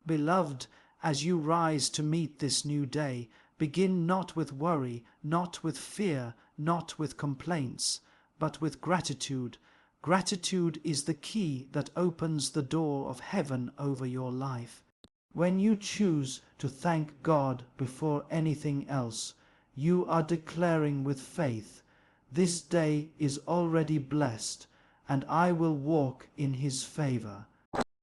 Beloved, as you rise to meet this new day, begin not with worry, not with fear, not with complaints, but with gratitude. Gratitude is the key that opens the door of heaven over your life. When you choose to thank God before anything else, you are declaring with faith, "This day is already blessed, and I will walk in His favor."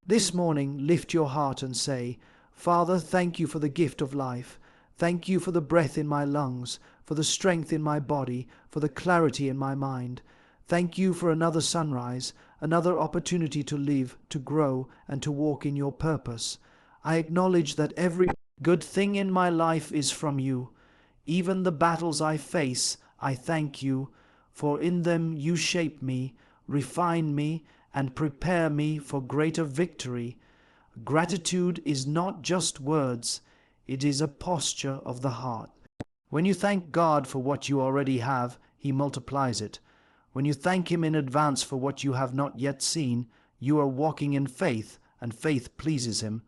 This morning, lift your heart and say, "Father, thank you for the gift of life. Thank you for the breath in my lungs, for the strength in my body, for the clarity in my mind. Thank you for another sunrise, another opportunity to live, to grow, and to walk in your purpose. I acknowledge that every good thing in my life is from you. Even the battles I face, I thank you, for in them you shape me, refine me, and prepare me for greater victory." Gratitude is not just words, it is a posture of the heart. When you thank God for what you already have, He multiplies it. When you thank Him in advance for what you have not yet seen, you are walking in faith, and faith pleases Him.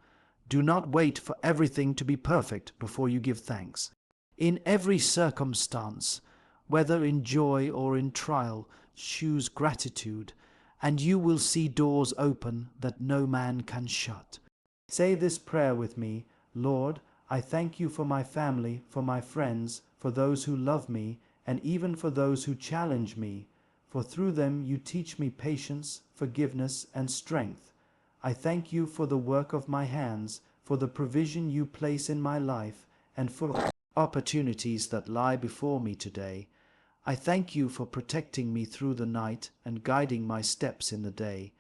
Do not wait for everything to be perfect before you give thanks. In every circumstance, whether in joy or in trial, choose gratitude, and you will see doors open that no man can shut. Say this prayer with me. Lord, I thank you for my family, for my friends, for those who love me, and even for those who challenge me, for through them you teach me patience, forgiveness, and strength. I thank you for the work of my hands, for the provision you place in my life, and for opportunities that lie before me today. I thank you for protecting me through the night and guiding my steps in the day.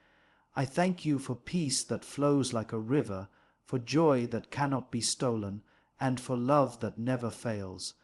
I thank you for peace that flows like a river, for joy that cannot be stolen, and for love that never fails.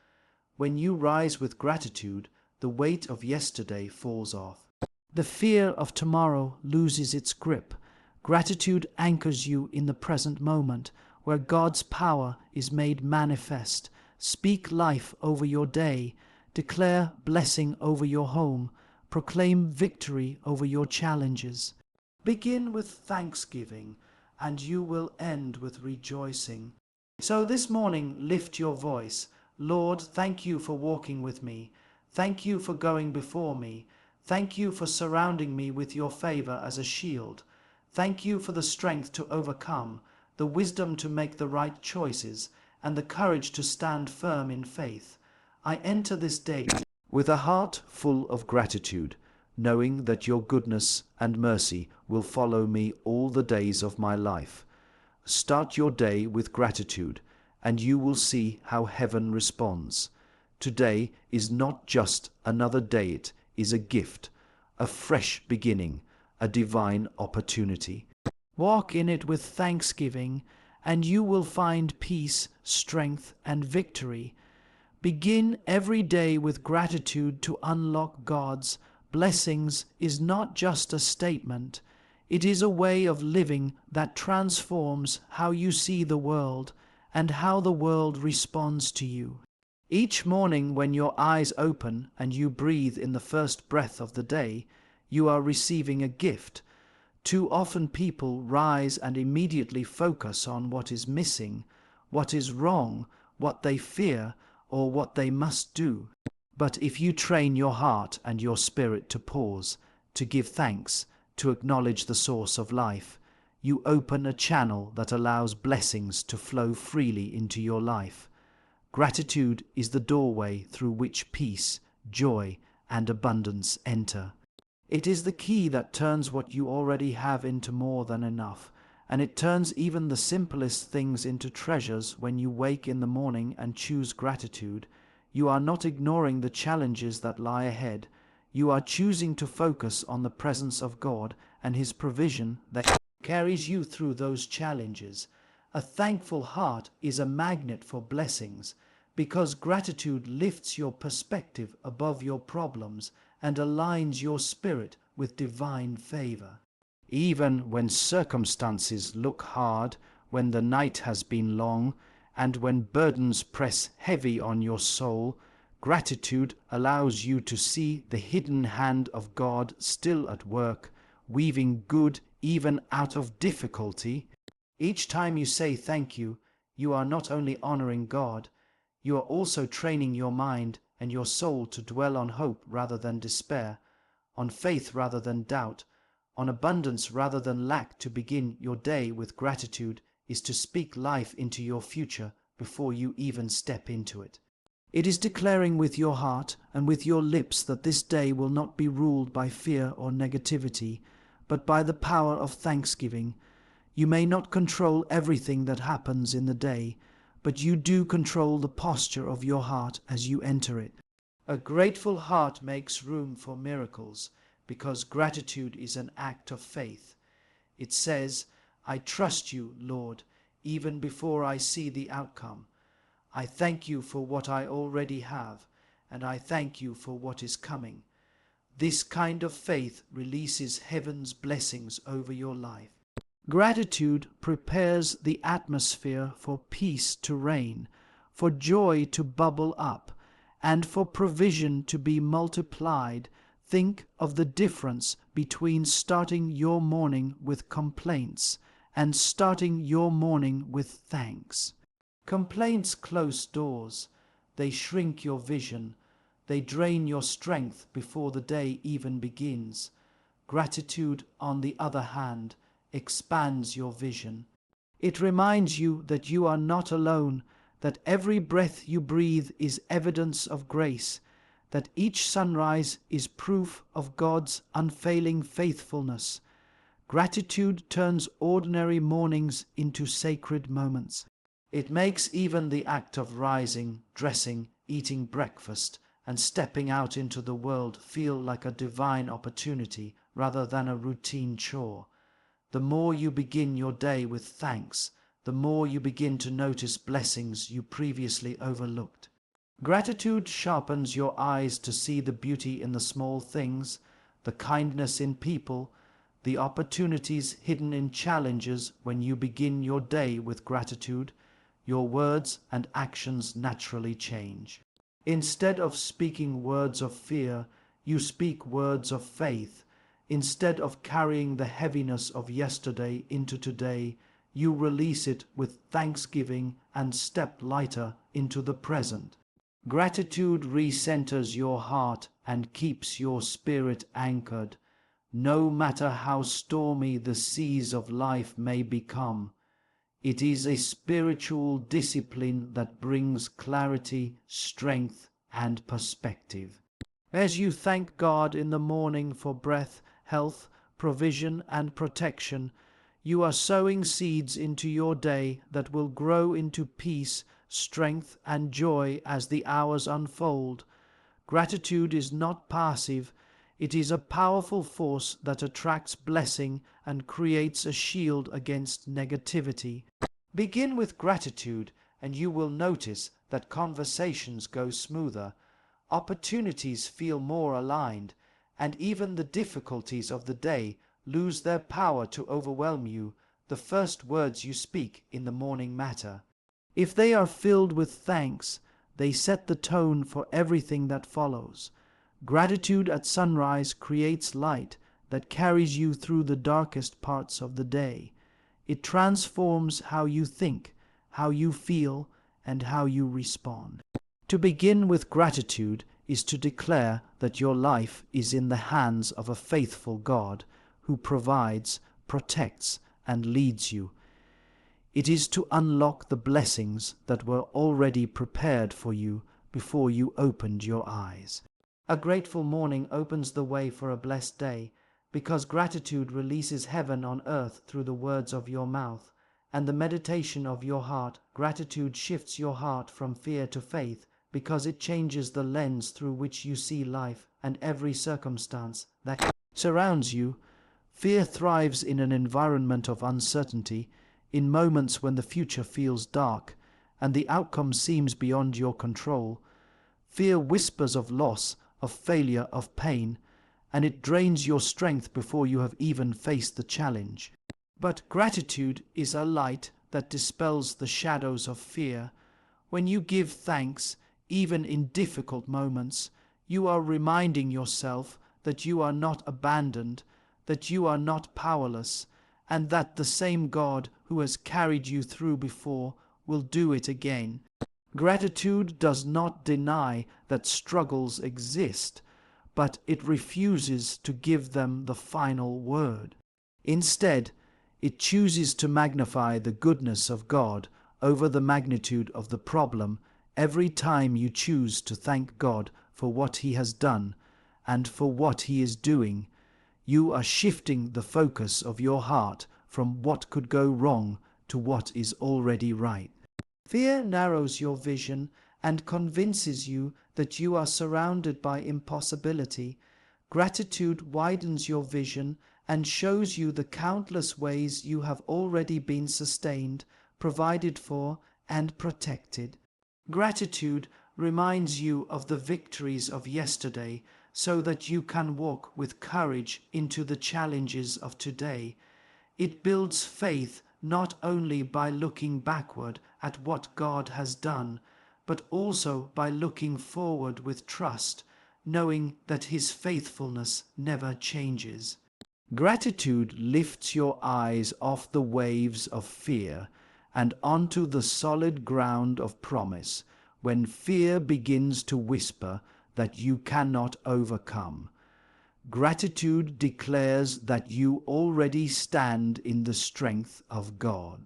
When you rise with gratitude, the weight of yesterday falls off. The fear of tomorrow loses its grip. Gratitude anchors you in the present moment, where God's power is made manifest. Speak life over your day. Declare blessing over your home. Proclaim victory over your challenges. Begin with thanksgiving, and you will end with rejoicing. So this morning, lift your voice. Lord, thank you for walking with me. Thank you for going before me. Thank you for surrounding me with your favor as a shield. Thank you for the strength to overcome, the wisdom to make the right choices, and the courage to stand firm in faith. I enter this day with a heart full of gratitude, knowing that your goodness and mercy will follow me all the days of my life. Start your day with gratitude, and you will see how heaven responds. Today is not just another day, it is a gift, a fresh beginning, a divine opportunity. Walk in it with thanksgiving, and you will find peace, strength, and victory. Begin every day with gratitude to unlock God's blessings. Is not just a statement. It is a way of living that transforms how you see the world and how the world responds to you. Each morning when your eyes open and you breathe in the first breath of the day, you are receiving a gift. Too often people rise and immediately focus on what is missing, what is wrong, what they fear, or what they must do. But if you train your heart and your spirit to pause, to give thanks, to acknowledge the source of life, you open a channel that allows blessings to flow freely into your life. Gratitude is the doorway through which peace, joy, and abundance enter. It is the key that turns what you already have into more than enough, and it turns even the simplest things into treasures. When you wake in the morning and choose gratitude, you are not ignoring the challenges that lie ahead. You are choosing to focus on the presence of God and His provision that carries you through those challenges. A thankful heart is a magnet for blessings, because gratitude lifts your perspective above your problems and aligns your spirit with divine favor. Even when circumstances look hard, when the night has been long, and when burdens press heavy on your soul, gratitude allows you to see the hidden hand of God still at work, weaving good even out of difficulty. Each time you say thank you, you are not only honoring God, you are also training your mind and your soul to dwell on hope rather than despair, on faith rather than doubt, on abundance rather than lack. To begin your day with gratitude is to speak life into your future before you even step into it. It is declaring with your heart and with your lips that this day will not be ruled by fear or negativity, but by the power of thanksgiving. You may not control everything that happens in the day, but you do control the posture of your heart as you enter it. A grateful heart makes room for miracles, because gratitude is an act of faith. It says, "I trust you, Lord, even before I see the outcome. I thank you for what I already have, and I thank you for what is coming." This kind of faith releases heaven's blessings over your life. Gratitude prepares the atmosphere for peace to reign, for joy to bubble up, and for provision to be multiplied. Think of the difference between starting your morning with complaints and starting your morning with thanks. Complaints close doors. They shrink your vision. They drain your strength before the day even begins. Gratitude, on the other hand, expands your vision. It reminds you that you are not alone, that every breath you breathe is evidence of grace, that each sunrise is proof of God's unfailing faithfulness. Gratitude turns ordinary mornings into sacred moments. It makes even the act of rising, dressing, eating breakfast, and stepping out into the world feel like a divine opportunity rather than a routine chore. The more you begin your day with thanks, the more you begin to notice blessings you previously overlooked. Gratitude sharpens your eyes to see the beauty in the small things, the kindness in people, the opportunities hidden in challenges. When you begin your day with gratitude, your words and actions naturally change. Instead of speaking words of fear, you speak words of faith. Instead of carrying the heaviness of yesterday into today, you release it with thanksgiving and step lighter into the present. Gratitude recenters your heart and keeps your spirit anchored. No matter how stormy the seas of life may become, it is a spiritual discipline that brings clarity, strength, and perspective. As you thank God in the morning for breath, health, provision, and protection, you are sowing seeds into your day that will grow into peace, strength, and joy as the hours unfold. Gratitude is not passive. It is a powerful force that attracts blessing and creates a shield against negativity. Begin with gratitude, and you will notice that conversations go smoother, opportunities feel more aligned, and even the difficulties of the day lose their power to overwhelm you. The first words you speak in the morning matter. If they are filled with thanks, they set the tone for everything that follows. Gratitude at sunrise creates light that carries you through the darkest parts of the day. It transforms how you think, how you feel, and how you respond. To begin with gratitude is to declare that your life is in the hands of a faithful God who provides, protects, and leads you. It is to unlock the blessings that were already prepared for you before you opened your eyes. A grateful morning opens the way for a blessed day, because gratitude releases heaven on earth through the words of your mouth and the meditation of your heart. Gratitude shifts your heart from fear to faith, because it changes the lens through which you see life and every circumstance that surrounds you. Fear thrives in an environment of uncertainty, in moments when the future feels dark and the outcome seems beyond your control. Fear whispers of loss, of failure, of pain, and it drains your strength before you have even faced the challenge. But gratitude is a light that dispels the shadows of fear. When you give thanks, even in difficult moments, you are reminding yourself that you are not abandoned, that you are not powerless, and that the same God who has carried you through before will do it again. Gratitude does not deny that struggles exist, but it refuses to give them the final word. Instead, it chooses to magnify the goodness of God over the magnitude of the problem every time you choose to thank God for what He has done and for what He is doing. You are shifting the focus of your heart from what could go wrong to what is already right. Fear narrows your vision and convinces you that you are surrounded by impossibility. Gratitude widens your vision and shows you the countless ways you have already been sustained, provided for, and protected. Gratitude reminds you of the victories of yesterday so that you can walk with courage into the challenges of today. It builds faith not only by looking backward at what God has done, but also by looking forward with trust, knowing that His faithfulness never changes. Gratitude lifts your eyes off the waves of fear and onto the solid ground of promise when fear begins to whisper that you cannot overcome. Gratitude declares that you already stand in the strength of God.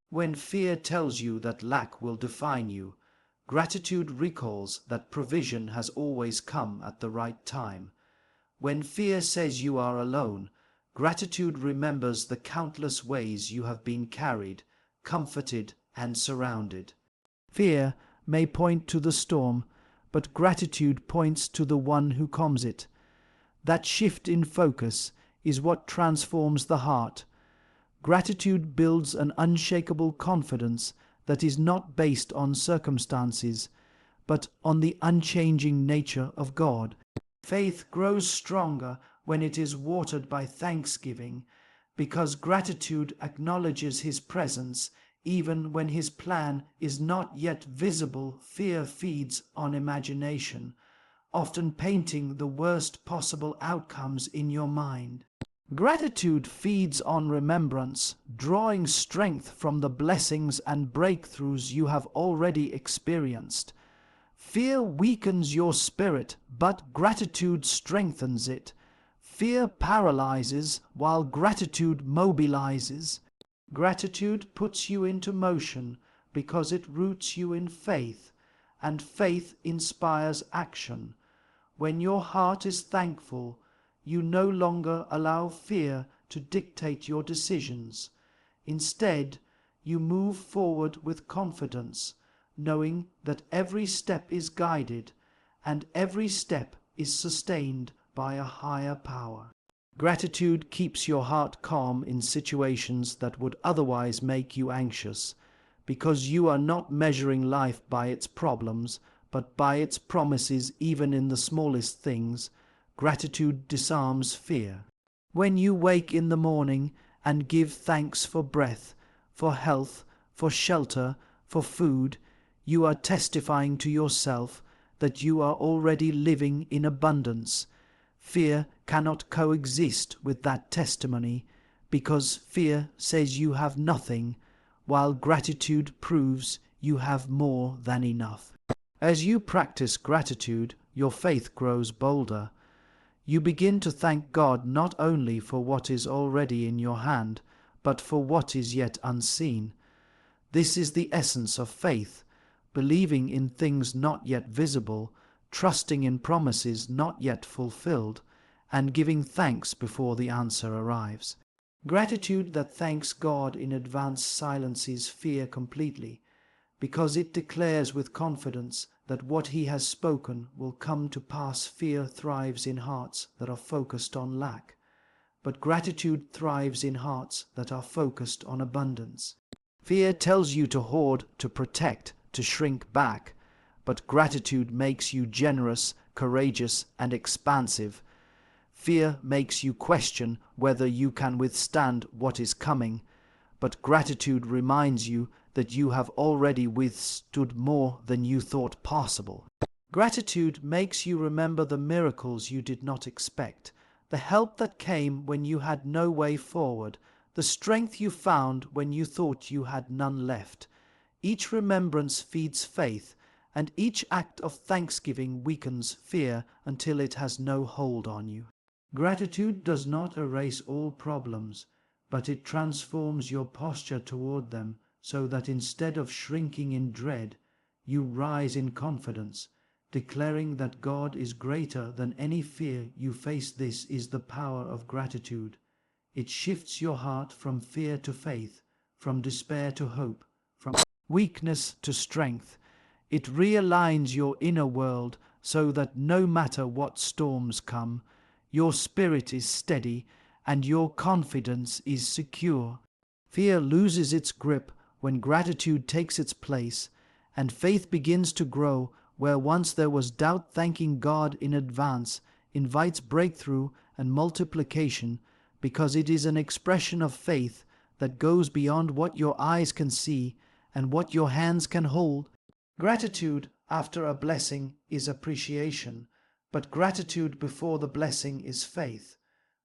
When fear tells you that lack will define you, gratitude recalls that provision has always come at the right time. When fear says you are alone, gratitude remembers the countless ways you have been carried, comforted, and surrounded. Fear may point to the storm, but gratitude points to the one who calms it. That shift in focus is what transforms the heart. Gratitude builds an unshakable confidence that is not based on circumstances, but on the unchanging nature of God. Faith grows stronger when it is watered by thanksgiving, because gratitude acknowledges His presence even when His plan is not yet visible. Fear feeds on imagination, often painting the worst possible outcomes in your mind. Gratitude feeds on remembrance, drawing strength from the blessings and breakthroughs you have already experienced. Fear weakens your spirit, but gratitude strengthens it. Fear paralyzes, while gratitude mobilizes. Gratitude puts you into motion because it roots you in faith, and faith inspires action. When your heart is thankful, you no longer allow fear to dictate your decisions. Instead, you move forward with confidence, knowing that every step is guided and every step is sustained by a higher power. Gratitude keeps your heart calm in situations that would otherwise make you anxious, because you are not measuring life by its problems, but by its promises. Even in the smallest things, gratitude disarms fear. When you wake in the morning and give thanks for breath, for health, for shelter, for food, you are testifying to yourself that you are already living in abundance. Fear cannot coexist with that testimony, because fear says you have nothing, while gratitude proves you have more than enough. As you practice gratitude, your faith grows bolder. You begin to thank God not only for what is already in your hand, but for what is yet unseen. This is the essence of faith, believing in things not yet visible, trusting in promises not yet fulfilled, and giving thanks before the answer arrives. Gratitude that thanks God in advance silences fear completely, because it declares with confidence that what He has spoken will come to pass. Fear thrives in hearts that are focused on lack, but gratitude thrives in hearts that are focused on abundance. Fear tells you to hoard, to protect, to shrink back, but gratitude makes you generous, courageous, and expansive. Fear makes you question whether you can withstand what is coming, but gratitude reminds you that you have already withstood more than you thought possible. Gratitude makes you remember the miracles you did not expect, the help that came when you had no way forward, the strength you found when you thought you had none left. Each remembrance feeds faith, and each act of thanksgiving weakens fear until it has no hold on you. Gratitude does not erase all problems, but it transforms your posture toward them so that instead of shrinking in dread, you rise in confidence, declaring that God is greater than any fear you face. This is the power of gratitude. It shifts your heart from fear to faith, from despair to hope, from weakness to strength. It realigns your inner world so that no matter what storms come, your spirit is steady and your confidence is secure. Fear loses its grip when gratitude takes its place, and faith begins to grow where once there was doubt. Thanking God in advance invites breakthrough and multiplication, because it is an expression of faith that goes beyond what your eyes can see and what your hands can hold. Gratitude after a blessing is appreciation, but gratitude before the blessing is faith.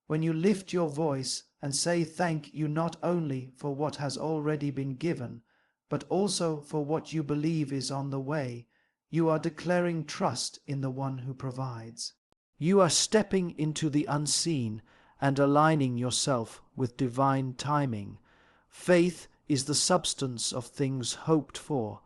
When you lift your voice and say thank you not only for what has already been given, but also for what you believe is on the way, you are declaring trust in the one who provides. You are stepping into the unseen and aligning yourself with divine timing. Faith is the substance of things hoped for,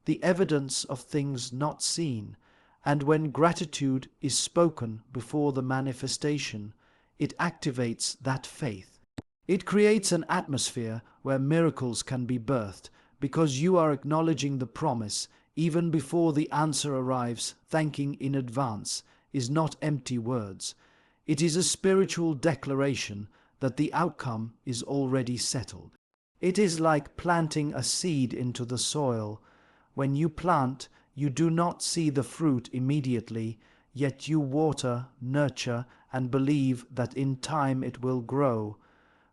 the evidence of things not seen, and when gratitude is spoken before the manifestation, it activates that faith. It creates an atmosphere where miracles can be birthed, because you are acknowledging the promise even before the answer arrives. Thanking in advance is not empty words. It is a spiritual declaration that the outcome is already settled. It is like planting a seed into the soil. When you plant, you do not see the fruit immediately, yet you water, nurture, and believe that in time it will grow.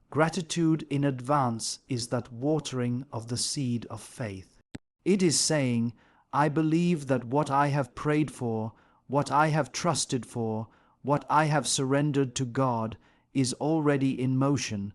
Gratitude in advance is that watering of the seed of faith. It is saying, I believe that what I have prayed for, what I have trusted for, what I have surrendered to God is already in motion.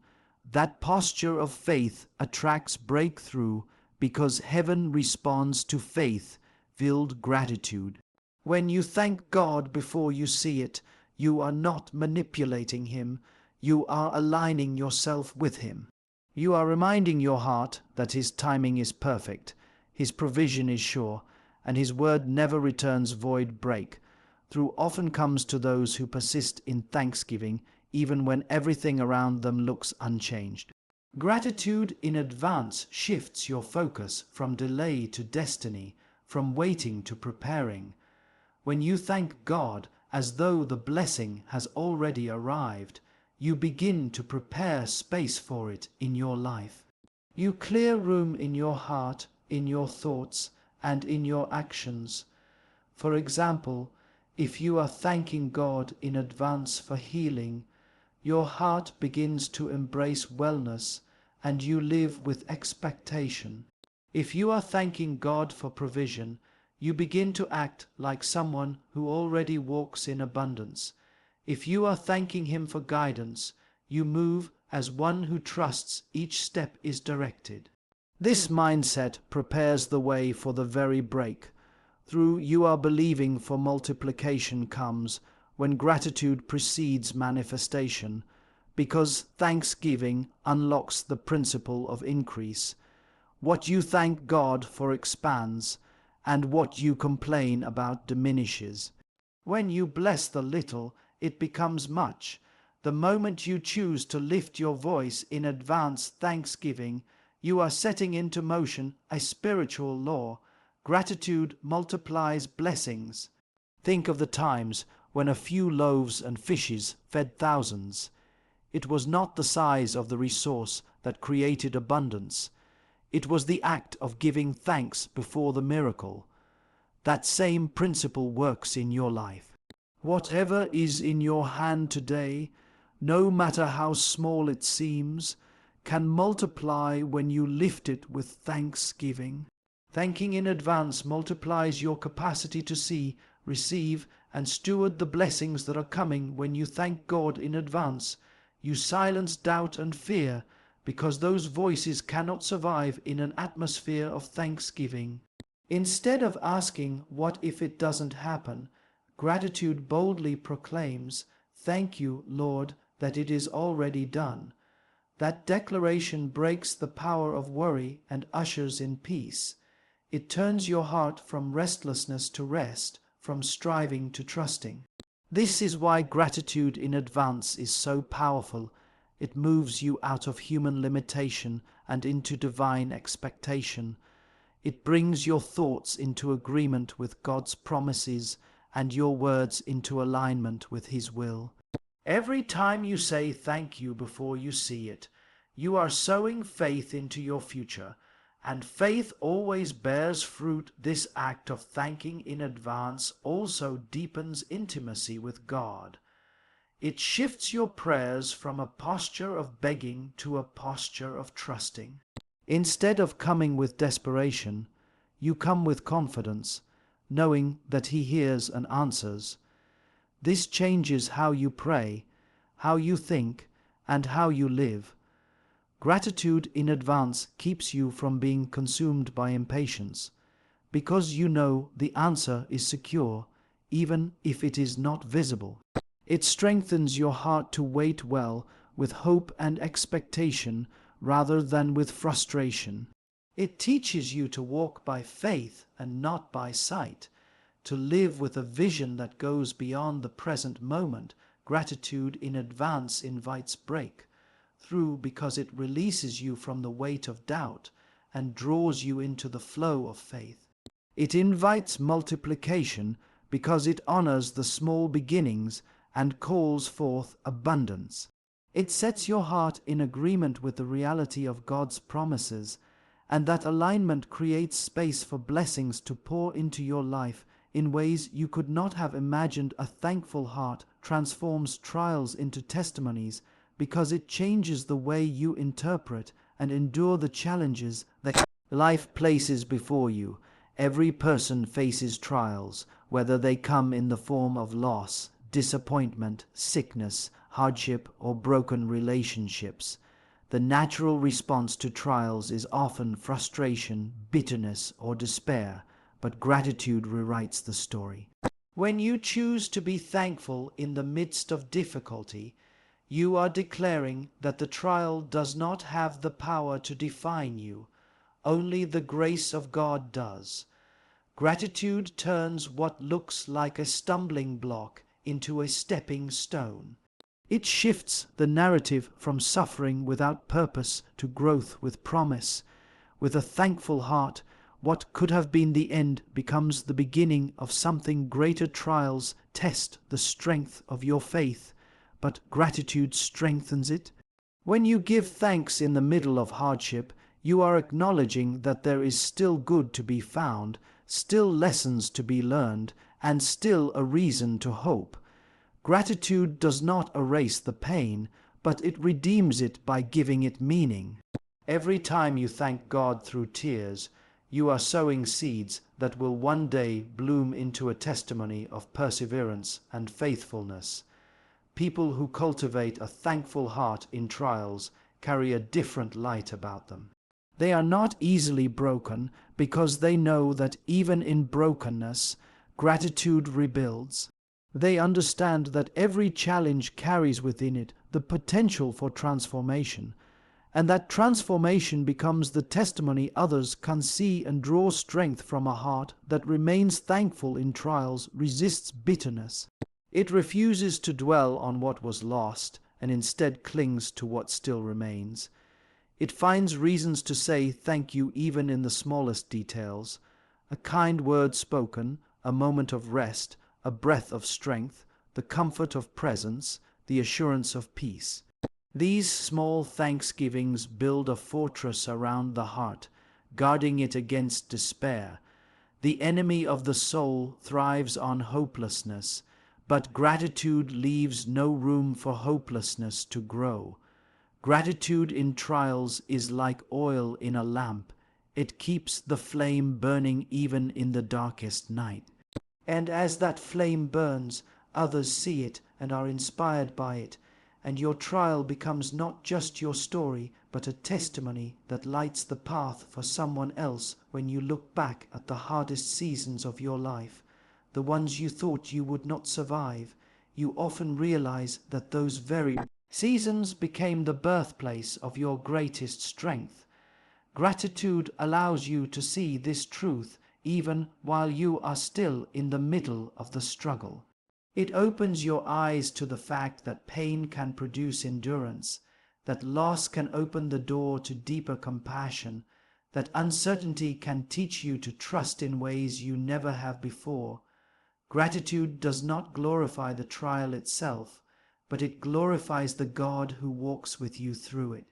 That posture of faith attracts breakthrough because heaven responds to faith-filled gratitude. When you thank God before you see it, you are not manipulating Him, you are aligning yourself with Him. You are reminding your heart that His timing is perfect, His provision is sure, and His word never returns void. Breakthrough often comes to those who persist in thanksgiving even when everything around them looks unchanged. Gratitude in advance shifts your focus from delay to destiny, from waiting to preparing. When you thank God as though the blessing has already arrived, you begin to prepare space for it in your life. You clear room in your heart, in your thoughts, and in your actions. For example, if you are thanking God in advance for healing, your heart begins to embrace wellness, and you live with expectation. If you are thanking God for provision, you begin to act like someone who already walks in abundance. If you are thanking Him for guidance, you move as one who trusts each step is directed. This mindset prepares the way for the very breakthrough you are believing for. Multiplication comes when gratitude precedes manifestation, because thanksgiving unlocks the principle of increase. What you thank God for expands, and what you complain about diminishes. When you bless the little, it becomes much. The moment you choose to lift your voice in advance thanksgiving, you are setting into motion a spiritual law. Gratitude multiplies blessings. Think of the times when a few loaves and fishes fed thousands. It was not the size of the resource that created abundance. It was the act of giving thanks before the miracle. That same principle works in your life. Whatever is in your hand today, no matter how small it seems, can multiply when you lift it with thanksgiving. Thanking in advance multiplies your capacity to see, receive, and steward the blessings that are coming. When you thank God in advance, you silence doubt and fear, because those voices cannot survive in an atmosphere of thanksgiving. Instead of asking, "What if it doesn't happen?" gratitude boldly proclaims, "Thank you, Lord, that it is already done." That declaration breaks the power of worry and ushers in peace. It turns your heart from restlessness to rest, from striving to trusting. This is why gratitude in advance is so powerful. It moves you out of human limitation and into divine expectation. It brings your thoughts into agreement with God's promises and your words into alignment with His will. Every time you say thank you before you see it, you are sowing faith into your future, and faith always bears fruit. This act of thanking in advance also deepens intimacy with God. It shifts your prayers from a posture of begging to a posture of trusting. Instead of coming with desperation, you come with confidence, knowing that He hears and answers. This changes how you pray, how you think, and how you live. Gratitude in advance keeps you from being consumed by impatience, because you know the answer is secure, even if it is not visible. It strengthens your heart to wait well, with hope and expectation, rather than with frustration. It teaches you to walk by faith and not by sight, to live with a vision that goes beyond the present moment. Gratitude in advance invites breakthrough because it releases you from the weight of doubt and draws you into the flow of faith. It invites multiplication because it honors the small beginnings and calls forth abundance. It sets your heart in agreement with the reality of God's promises, and that alignment creates space for blessings to pour into your life in ways you could not have imagined. A thankful heart transforms trials into testimonies because it changes the way you interpret and endure the challenges that life places before you. Every person faces trials, whether they come in the form of loss, disappointment, sickness, hardship, or broken relationships. The natural response to trials is often frustration, bitterness, or despair, but gratitude rewrites the story. When you choose to be thankful in the midst of difficulty, you are declaring that the trial does not have the power to define you. Only the grace of God does. Gratitude turns what looks like a stumbling block into a stepping stone. It shifts the narrative from suffering without purpose to growth with promise. With a thankful heart, what could have been the end becomes the beginning of something greater. Trials test the strength of your faith, but gratitude strengthens it. When you give thanks in the middle of hardship, you are acknowledging that there is still good to be found, still lessons to be learned, and still a reason to hope. Gratitude does not erase the pain, but it redeems it by giving it meaning. Every time you thank God through tears, you are sowing seeds that will one day bloom into a testimony of perseverance and faithfulness. People who cultivate a thankful heart in trials carry a different light about them. They are not easily broken because they know that even in brokenness, gratitude rebuilds. They understand that every challenge carries within it the potential for transformation, and that transformation becomes the testimony others can see and draw strength from. A heart that remains thankful in trials resists bitterness. It refuses to dwell on what was lost and instead clings to what still remains. It finds reasons to say thank you even in the smallest details. A kind word spoken, a moment of rest, a breath of strength, the comfort of presence, the assurance of peace. These small thanksgivings build a fortress around the heart, guarding it against despair. The enemy of the soul thrives on hopelessness, but gratitude leaves no room for hopelessness to grow. Gratitude in trials is like oil in a lamp. It keeps the flame burning even in the darkest night. And as that flame burns, others see it and are inspired by it, and your trial becomes not just your story, but a testimony that lights the path for someone else when you look back at the hardest seasons of your life, the ones you thought you would not survive. You often realize that those very seasons became the birthplace of your greatest strength. Gratitude allows you to see this truth even while you are still in the middle of the struggle. It opens your eyes to the fact that pain can produce endurance, that loss can open the door to deeper compassion, that uncertainty can teach you to trust in ways you never have before. Gratitude does not glorify the trial itself, but it glorifies the God who walks with you through it.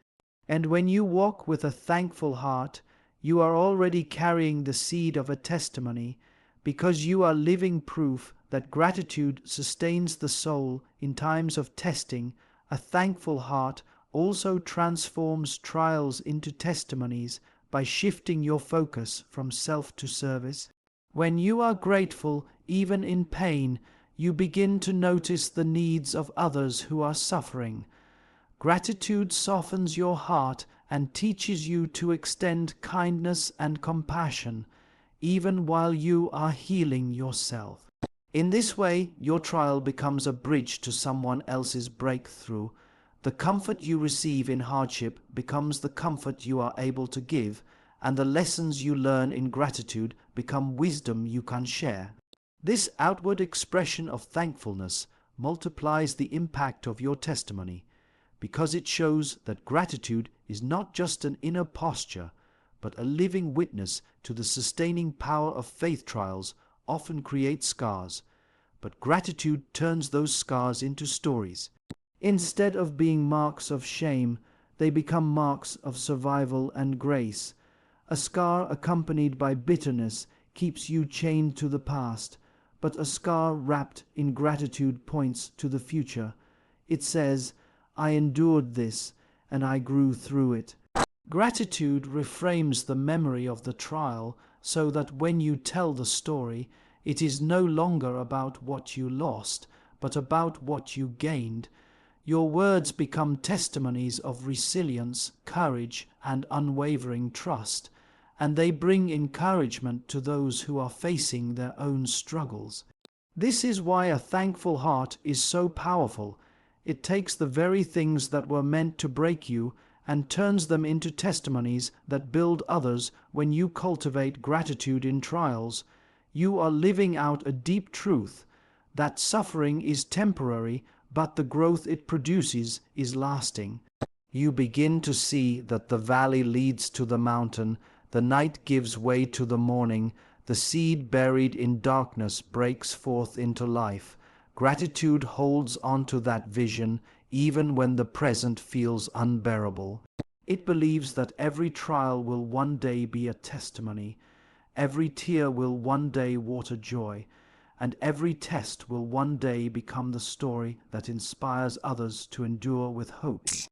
And when you walk with a thankful heart, you are already carrying the seed of a testimony, because you are living proof that gratitude sustains the soul in times of testing. A thankful heart also transforms trials into testimonies by shifting your focus from self to service. When you are grateful, even in pain, you begin to notice the needs of others who are suffering. Gratitude softens your heart and teaches you to extend kindness and compassion, even while you are healing yourself. In this way, your trial becomes a bridge to someone else's breakthrough. The comfort you receive in hardship becomes the comfort you are able to give, and the lessons you learn in gratitude become wisdom you can share. This outward expression of thankfulness multiplies the impact of your testimony, because it shows that gratitude is not just an inner posture, but a living witness to the sustaining power of faith. Trials often create scars, but gratitude turns those scars into stories. Instead of being marks of shame, they become marks of survival and grace. A scar accompanied by bitterness keeps you chained to the past, but a scar wrapped in gratitude points to the future. It says, "I endured this, and I grew through it." Gratitude reframes the memory of the trial so that when you tell the story, it is no longer about what you lost, but about what you gained. Your words become testimonies of resilience, courage, and unwavering trust, and they bring encouragement to those who are facing their own struggles. This is why a thankful heart is so powerful. It takes the very things that were meant to break you and turns them into testimonies that build others. When you cultivate gratitude in trials, you are living out a deep truth that suffering is temporary, but the growth it produces is lasting. You begin to see that the valley leads to the mountain, the night gives way to the morning, the seed buried in darkness breaks forth into life. Gratitude holds on to that vision even when the present feels unbearable. It believes that every trial will one day be a testimony, every tear will one day water joy, and every test will one day become the story that inspires others to endure with hope.